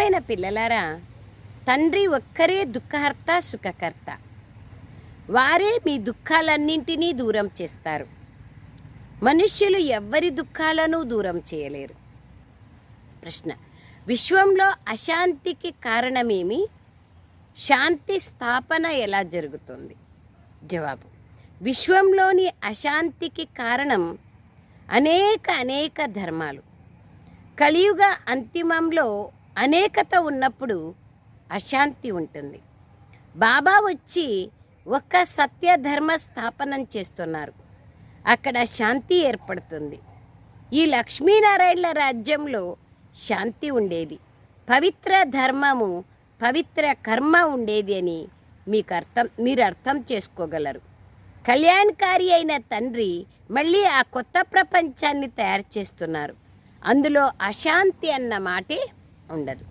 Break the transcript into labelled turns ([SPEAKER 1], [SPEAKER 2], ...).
[SPEAKER 1] ప్రియమైన పిల్లలారా, తండ్రి ఒక్కరే దుఃఖహర్త సుఖకర్త. వారే మీ దుఃఖాలన్నింటినీ దూరం చేస్తారు. మనుష్యులు ఎవ్వరి దుఃఖాలను దూరం చేయలేరు. ప్రశ్న: విశ్వంలో అశాంతికి కారణమేమి? శాంతి స్థాపన ఎలా జరుగుతుంది? జవాబు: విశ్వంలోని అశాంతికి కారణం అనేక ధర్మాలు. కలియుగ అంతిమంలో అనేకత ఉన్నప్పుడు అశాంతి ఉంటుంది. బాబా వచ్చి ఒక్క సత్యధర్మ స్థాపనం చేస్తున్నారు. అక్కడ శాంతి ఏర్పడుతుంది. ఈ లక్ష్మీనారాయణల రాజ్యంలో శాంతి ఉండేది, పవిత్ర ధర్మము, పవిత్ర కర్మ ఉండేది అని మీరు అర్థం చేసుకోగలరు. కళ్యాణకారి అయిన తండ్రి మళ్ళీ ఆ కొత్త ప్రపంచాన్ని తయారు చేస్తున్నారు. అందులో అశాంతి అన్న మాటే ఉండదు.